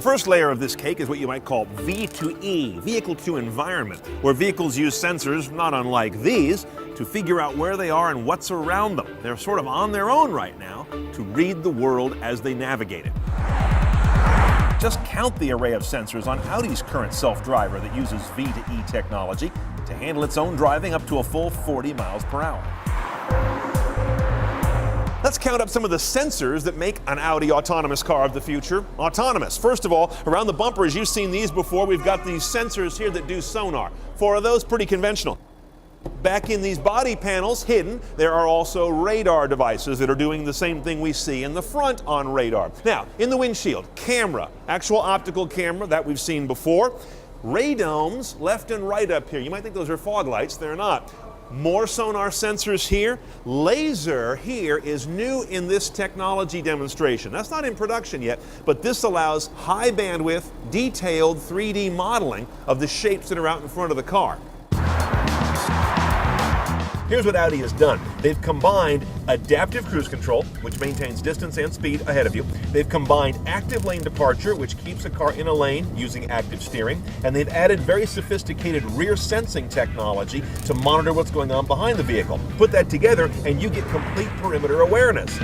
The first layer of this cake is what you might call V2E, vehicle to environment, where vehicles use sensors, not unlike these, to figure out where they are and what's around them. They're sort of on their own right now to read the world as they navigate it. Just count the array of sensors on Audi's current self-driver that uses V2E technology to handle its own driving up to a full 40 miles per hour. Let's count up some of the sensors that make an Audi autonomous car of the future autonomous. First of all, around the bumpers, you've seen these before. We've got these sensors here that do sonar. 4 of those, pretty conventional. Back in these body panels, hidden, there are also radar devices that are doing the same thing we see in the front on radar. Now, in the windshield, camera, actual optical camera that we've seen before. Radomes left and right up here. You might think those are fog lights, they're not. More sonar sensors here. Laser here is new in this technology demonstration. That's not in production yet, but this allows high bandwidth, detailed 3D modeling of the shapes that are out in front of the car. Here's what Audi has done. They've combined adaptive cruise control, which maintains distance and speed ahead of you. They've combined active lane departure, which keeps a car in a lane using active steering. And they've added very sophisticated rear sensing technology to monitor what's going on behind the vehicle. Put that together and you get complete perimeter awareness.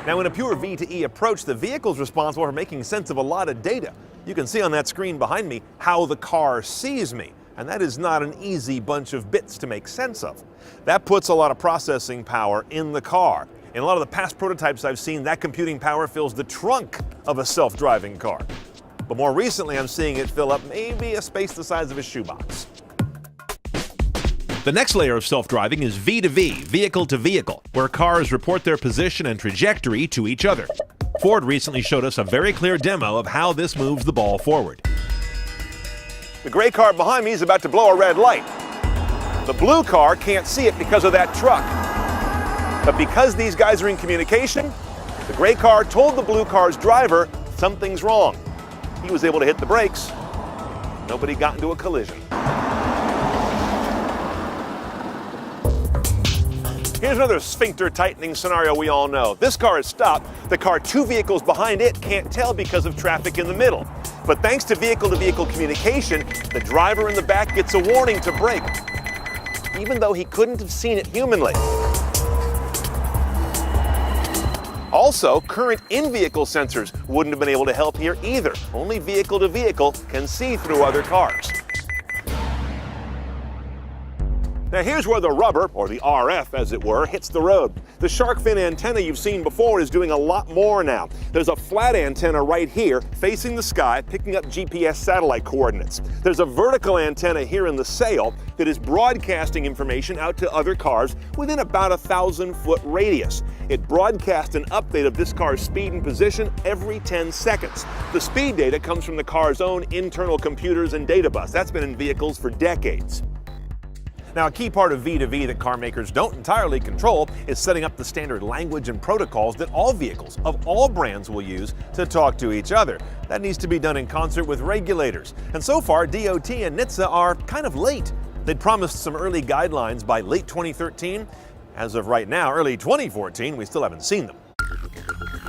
Now, in a pure V2E approach, the vehicle's responsible for making sense of a lot of data. You can see on that screen behind me how the car sees me. And that is not an easy bunch of bits to make sense of. That puts a lot of processing power in the car. In a lot of the past prototypes I've seen, that computing power fills the trunk of a self-driving car. But more recently, I'm seeing it fill up maybe a space the size of a shoebox. The next layer of self-driving is V2V, vehicle to vehicle, where cars report their position and trajectory to each other. Ford recently showed us a very clear demo of how this moves the ball forward. The gray car behind me is about to blow a red light. The blue car can't see it because of that truck. But because these guys are in communication, the gray car told the blue car's driver something's wrong. He was able to hit the brakes. Nobody got into a collision. Here's another sphincter tightening scenario we all know. This car is stopped. The car 2 vehicles behind it can't tell because of traffic in the middle. But thanks to vehicle-to-vehicle communication, the driver in the back gets a warning to brake, even though he couldn't have seen it humanly. Also, current in-vehicle sensors wouldn't have been able to help here either. Only vehicle-to-vehicle can see through other cars. Now here's where the rubber, or the RF as it were, hits the road. The shark fin antenna you've seen before is doing a lot more now. There's a flat antenna right here facing the sky, picking up GPS satellite coordinates. There's a vertical antenna here in the sail that is broadcasting information out to other cars within about a 1,000-foot radius. It broadcasts an update of this car's speed and position every 10 seconds. The speed data comes from the car's own internal computers and data bus. That's been in vehicles for decades. Now, a key part of V2V that car makers don't entirely control is setting up the standard language and protocols that all vehicles of all brands will use to talk to each other. That needs to be done in concert with regulators. And so far, DOT and NHTSA are kind of late. They'd promised some early guidelines by late 2013. As of right now, early 2014, we still haven't seen them.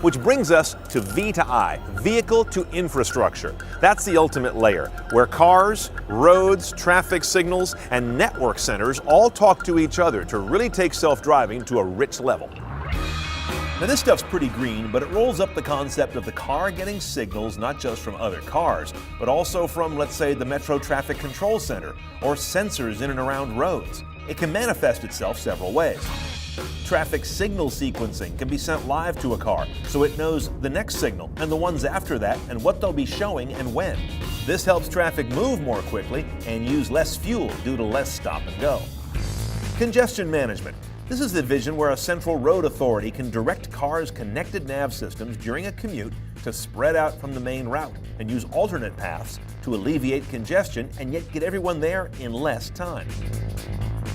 Which brings us to V2I, vehicle to infrastructure. That's the ultimate layer, where cars, roads, traffic signals, and network centers all talk to each other to really take self-driving to a rich level. Now this stuff's pretty green, but it rolls up the concept of the car getting signals not just from other cars, but also from, let's say, the Metro Traffic Control Center, or sensors in and around roads. It can manifest itself several ways. Traffic signal sequencing can be sent live to a car, so it knows the next signal and the ones after that and what they'll be showing and when. This helps traffic move more quickly and use less fuel due to less stop and go. Congestion management. This is the vision where a central road authority can direct cars' connected nav systems during a commute to spread out from the main route and use alternate paths to alleviate congestion and yet get everyone there in less time.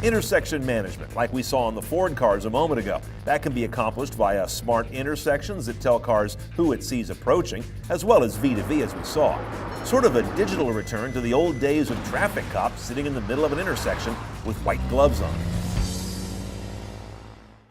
Intersection management, like we saw on the Ford cars a moment ago. That can be accomplished via smart intersections that tell cars who it sees approaching, as well as V2V as we saw. Sort of a digital return to the old days of traffic cops sitting in the middle of an intersection with white gloves on.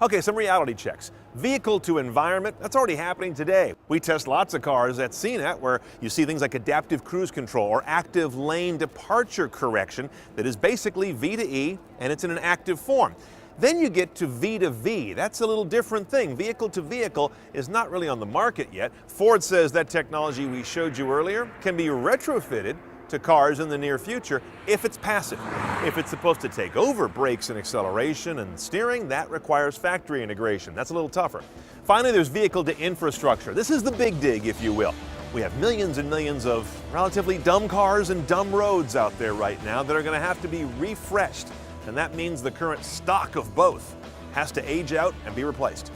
Okay, some reality checks. Vehicle to environment, that's already happening today. We test lots of cars at CNET where you see things like adaptive cruise control or active lane departure correction that is basically V to E and it's in an active form. Then you get to V to V. That's a little different thing. Vehicle to vehicle is not really on the market yet. Ford says that technology we showed you earlier can be retrofitted to cars in the near future if it's passive. If it's supposed to take over brakes and acceleration and steering, that requires factory integration. That's a little tougher. Finally, there's vehicle to infrastructure. This is the big dig, if you will. We have millions and millions of relatively dumb cars and dumb roads out there right now that are going to have to be refreshed. And that means the current stock of both has to age out and be replaced.